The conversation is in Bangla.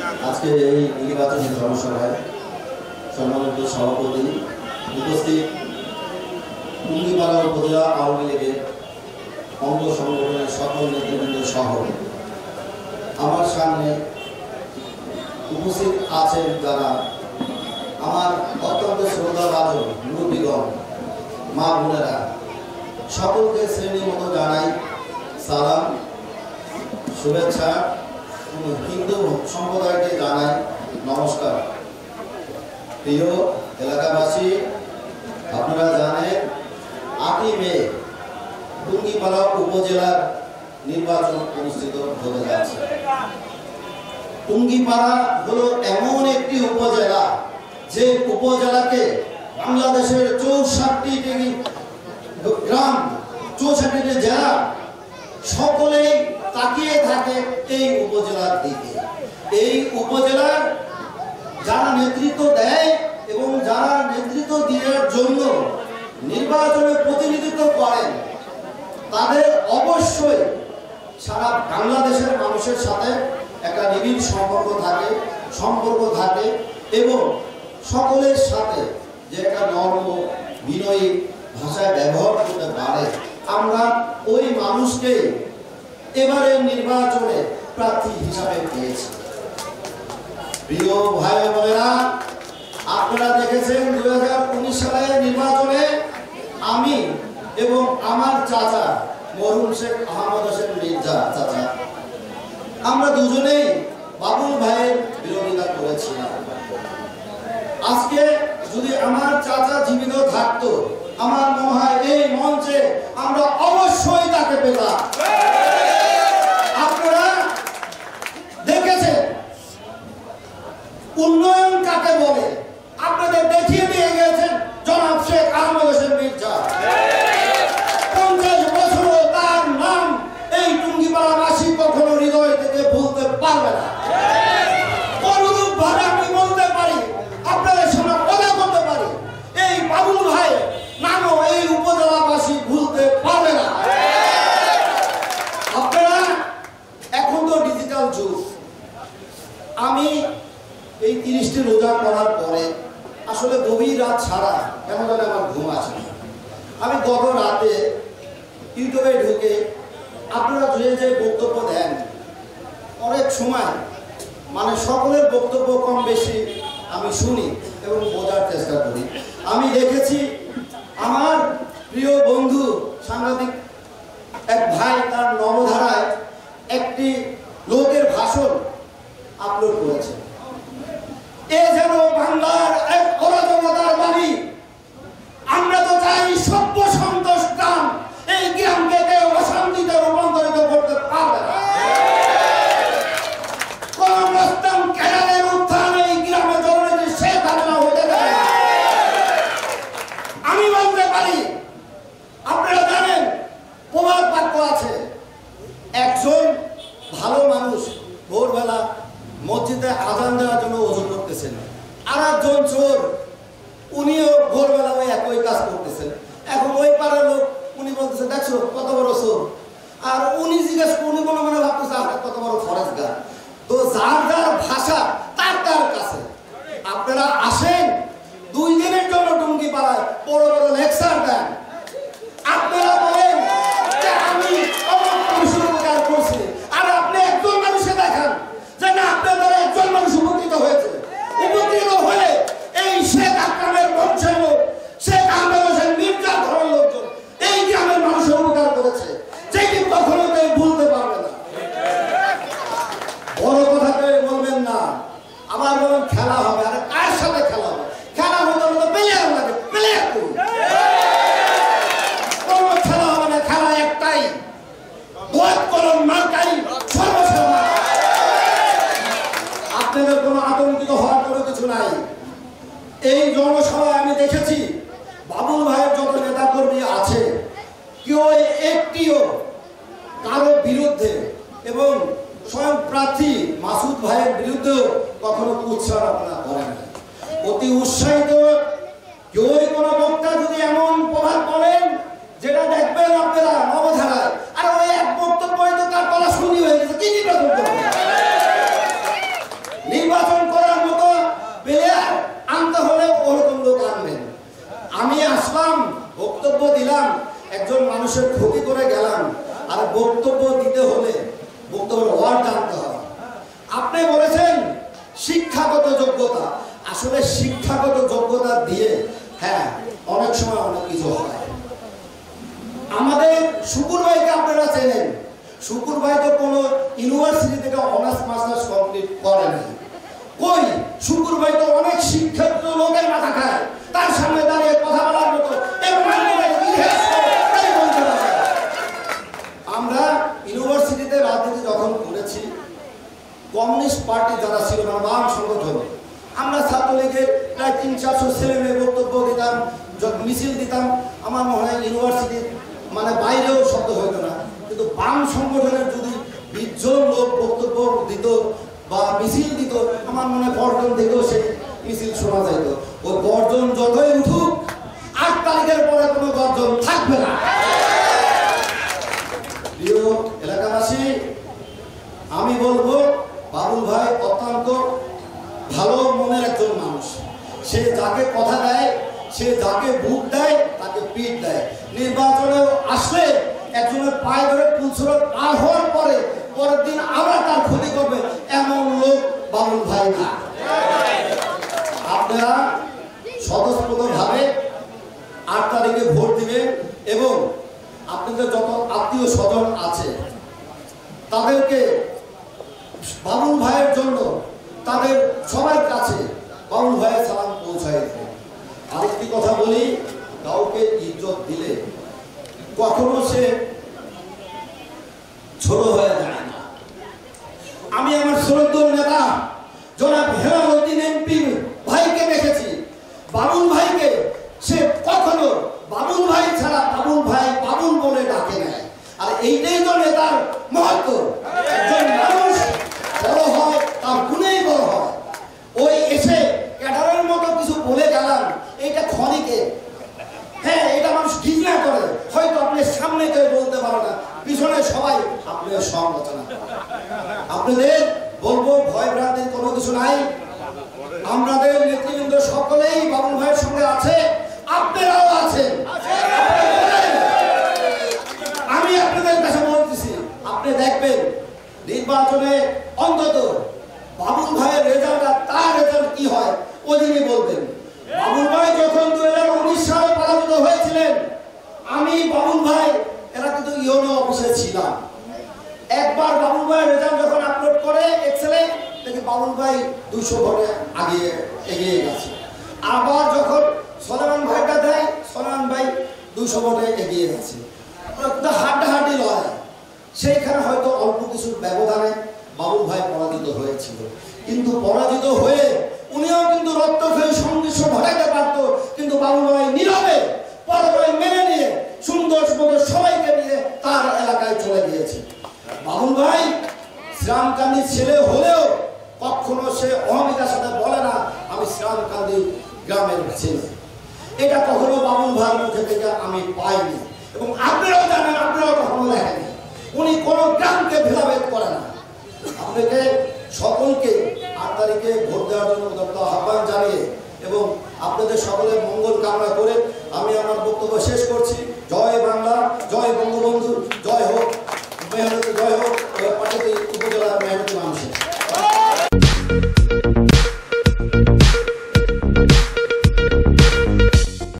আজকে এই নির্বাচনী জনসভায় সম্মানিত সভাপতি, উপস্থিত টুঙ্গিপাড়া উপজেলা আওয়ামী লীগের অঙ্গ সংগঠনের সকল নেতৃবৃন্দ সহ আমার সামনে উপস্থিত আছেন যারা আমার অত্যন্ত শ্রদ্ধাভাজন মুরব্বীগণ, মা বোনেরা, সকলকে শ্রেণী মতো জানাই সালাম, শুভেচ্ছা। হিন্দু সম্প্রদায়কে জানাই নমস্কার। প্রিয় এলাকাবাসী, আপনারা জানেন 8ই মে টুঙ্গিপাড়া উপজেলার নির্বাচন অনুষ্ঠিত হতে যাচ্ছে। টুঙ্গিপাড়া হলো এমন একটি উপজেলা যে উপজেলাকে বাংলাদেশের 64টি গ্রাম, 64টি জেলা সকলেই তাকিয়ে থাকে এই উপজেলার দিকে। এই উপজেলার যারা নেতৃত্ব দেয় এবং যারা নেতৃত্ব দেওয়ার জন্য নির্বাচনে প্রতিনিধিত্ব করেন তাদের অবশ্যই সারা বাংলাদেশের মানুষের সাথে একটা নিবিড় সম্পর্ক থাকে এবং সকলের সাথে যে একটা নরম বিনয়ী ভাষায় ব্যবহার করতে পারে, আমরা ওই মানুষকে এবারে নির্বাচনে প্রার্থী হিসাবে পেয়েছি। প্রিয় ভাই বোনেরা, আপনারা দেখেছেন 2019 সালের নির্বাচনে আমি এবং আমার চাচা মরহুম শেখ আহমদ হোসেন মির্জা চাচা, আমরা দুজনেই বাবুল ভাইয়ের বিরোধিতা করেছিলাম। আজকে যদি আমার চাচা জীবিত থাকতো, আমার মনে হয় এই মঞ্চে আমরা অবশ্যই তাকে পেতাম। আপনারা দেখেছেন উন্নয়ন কাকে বলে, আপনাদের দেখিয়ে দিয়ে গেছেন জনাব শেখ আহমদ হোসেন মির্জা। 50 বছরও তার নাম এই টুঙ্গিপাড়াবাসী কখনো হৃদয় থেকে ভুলতে পারবে না। অনুরূপ ভাবে আমি বলতে পারি, আপনাদের সামনে কথা বলতে পারি, এই বাবুল ভাই নামও এই উপজেলাবাসী ভুলতে পারবে না। আপনারা এখন তো ডিজিটাল যুগ। আমি এই 30টি রোজা করার পরে আসলে গভীর রাত ছাড়া কেন জানি আমার ঘুম আসে না। আমি গত রাতে ইউটিউবে ঢুকে আপনারা যে বক্তব্য দেন, অনেক সময় মানে সকলের বক্তব্য কম বেশি আমি শুনি এবং বোঝার চেষ্টা করি। আমি দেখেছি আমার প্রিয় বন্ধু সাংবাদিক এক ভাই তার নবধারায় একটি লোকের ভাষণ আপলোড করেছে। এ যেন বাংলার এক অরাজকতার বাড়ি। আমরা তো চাই সভ্য সন্তোষ গ্রাম। এই গ্রামকে কেউ অশান্তিতে রূপান্তরিত করতে পারবে না। কোন রস্তম কেরালের উত্থান এই গ্রামে জননীতি শেখ হাসিনা হতে দেয়। আমি বলতে পারি, আপনারা জানেন প্রবাদ বাক্য আছে, একজন ভালো মানুষ ভোরবেলা মসজিদে আজান দেওয়ার জন্য ওযু করতেছেন, আর একজন চোর, উনিও ভোরবেলা ওই একই কাজ করতেছেন। এখন ওই পাড়ার লোক উনি বলতেছে, দেখছো কত বড় চোর, আর উনি জিজ্ঞেস উনি মনে মনে ভাবতেছে আপনার কত বড় ফরেজগার। তো যার যার ভাষা তার তার কাছে। আপনারা আসেন 2 দিনের জন্য টুঙ্গিপাড়ায় বড় বড় লেকচার দেন, আপনারা বলেন যে আমি অমুক মানুষের উপকার করছি, আর আপনি একজন মানুষে দেখান যে না আপনার দ্বারা একজন মানুষ উপকৃত হয়েছে। উপকৃত হয়ে এই শেখ আকরামের বংশের লোক, শেখ আহমদ হোসেন মির্জার ঘরের লোকজন এই গ্রামের মানুষের উপকার করেছে, যেটি কখনো কেউ ভুলতে পারবে না। বড় কথা কেউ বলবেন না, আবার বলেন খেলা হবে। আরে কার সাথে খেলা হবে? খেলা হতে হলে প্লেয়ার লাগে, প্লেয়ার করি। কোনো খেলা হবে না, খেলা একটাই, ভোট করুন মার্কাই সর্বসেবা। আপনাদের কোনো আতঙ্কিত হওয়ার কোনো কিছু নাই। এই জনসভায় আমি দেখেছি বাবুল ভাইয়ের যত নেতাকর্মী আছে কেউ একটিও কারো বিরুদ্ধে এবং স্বয়ং প্রার্থী মাসুদ ভাইয়ের বিরুদ্ধেও কখনো উৎসাহনা করেন না। অতি উৎসাহিত কেউ কোনো বক্তা যদি এমন প্রভাব করেন যেটা দেখবেন আপনারা নবধারায়, আর ওই এক বক্তব্য তো তার গলা শুনি হয়ে গেছে, কি নির্বাচন করবে? মানুষের ক্ষতি করে গেলাম, আর বক্তব্য দিতে হলে বক্তব্যের ওয়ার্ড জানতে হবে। আপনি বলেছেন শিক্ষাগত যোগ্যতা, আসলে শিক্ষাগত যোগ্যতা দিয়ে হ্যাঁ অনেক সময় অনেক কিছু হয়। আমাদের শুকুর ভাইকে আপনারা চেনেন, শুকুর ভাই তো কোনো ইউনিভার্সিটি থেকে অনার্স মাস্টার্স কমপ্লিট করেনি। কই, শুকুর ভাই তো অনেক শিক্ষিত লোকের মাথা খায়, তার সামনে দাঁড়িয়ে কথা বলার মতো আমরা ইউনিভার্সিটিতে রাজনীতি যখন করেছি, কমিউনিস্ট পার্টি যারা ছিল মানে বাম সংগঠন, আমরা ছাত্রলীগের প্রায় 300-400 ছেলে মেয়ে বক্তব্য দিতাম, মিছিল দিতাম। আমার মনে হয় ইউনিভার্সিটির মানে বাইরেও শব্দ হইতো না, কিন্তু বাম সংগঠনের যদি 20 জন লোক বক্তব্য দিত বা মিছিল দিত, আমার মনে হয় গর্জন থেকেও সেই মিছিল শোনা যাইত। ওই গর্জন যতই উঠুক, 8 তারিখের পরে কোনো গর্জন থাকবে না। প্রিয় এলাকাবাসী, আমি বলবো বাবুল ভাই অত্যন্ত ভালো মনের একজন মানুষ। সে যাকে কথা দেয়, সে যাকে বুক দেয়, তাকে পিঠ দেয়। নির্বাচনে আসলে একজনের পায়ে ধরে পুলসরত পার হওয়ার পরে পরের দিন আবার তার ক্ষতি করবে, এমন লোক বাবুল ভাই না। আপনারা স্বতঃস্ফূর্তভাবে 8 তারিখে ভোট দিবেন এবং আপনাদের যত আত্মীয় স্বজন আছে তাদেরকে বাবুল ভাইয়ের জন্য তাদের সবার কাছে বাবুল ভাইয়ের সালাম পৌঁছায় দেবেন। আরেকটি কথা বলি, কাউকে ইজ্জত দিলে কখনো সে ছোট হয়ে যায় না। আমি আমার শ্রদ্ধেয় নেতা জনাব হেলালুদ্দিন এমপি ভাইকে দেখেছি, বাবুল ভাইকে সে কখনো বাবুল ভাই ছাড়া বাবুল ভাই বাবুল বলে ডাকে নেয়। আর এইটাই তো নেতার মহত্ব। একজন মানুষ বড় হয় তার গুণেই বড় হয়। ওই এসে ক্যাডারের মতো কিছু বলে গেলাম, এইটা ক্ষণিকে, হ্যাঁ এটা মানুষ ঘৃণা করে, হয়তো আপনি সামনে কেউ বলতে পারে না, পিছনে সবাই আপনার সমালোচনা করে। আপনাদের বলবো ভয় ভ্রান্তির কোনো কিছু নাই। আমাদের নেতৃবৃন্দ সকলেই বাবুল ভাইয়ের সঙ্গে আছে, আপনারাও আছেন। আমি আপনাদের কাছে বলতেছি, আপনি দেখবেন নির্বাচনে অন্তত বাবুল ভাইয়ের রেজাল্ট আর তার রেজাল্ট কি হয় ওদিনই বলবেন। বাবুল ভাই যখন 2019 সালে পরাজিত হয়েছিলেন, আমি বাবুল ভাই এরা কিন্তু ইউনো অফিসে ছিলাম। একবার বাবুল ভাইয়ের রেজাল্ট যখন আপলোড করে এক্সেলে, দেখি বাবুল ভাই 200 ভোটে এগিয়ে গেছে। আবার যখন সলেমান ভাইটা দেয়, সলেমান ভাই 200 ভোটে এগিয়ে গেছে। হাড্ডাহাড্ডি লড়াই, সেইখানে হয়তো অল্প কিছু ব্যবধানে বাবুল ভাই পরাজিত হয়েছিল, কিন্তু পরাজিত হয়ে উনিও কিন্তু রক্তক্ষয়ী সংঘর্ষ ঘটাইতে পারত, কিন্তু বাবুল ভাই নীরবে পরাজয় মেনে নিয়ে সুন্দর সুন্দর সবাইকে নিয়ে তার এলাকায় চলে গিয়েছে। বাবুল ভাই শ্রীরামকান্দির ছেলে হলেও কখনো সে অহমিকার সাথে বলে না আমি শ্রীরামকান্দি গ্রামের ছেলে। এটা কখনো বাবুল ভাইয়ের মুখে থেকে আমি পাইনি, এবং আপনারাও জানেন, আপনারাও কখনো দেখেনি। উনি কোনো গ্রামকে ভেদাভেদ করে না। আপনাকে সকলকে 8 তারিখে ভোট দেওয়ার জন্য আহ্বান জানিয়ে এবং আপনাদের সকলের মঙ্গল কামনা করে আমি আমার বক্তব্য শেষ করছি। জয় বাংলা, জয় বঙ্গবন্ধু, জয় হোক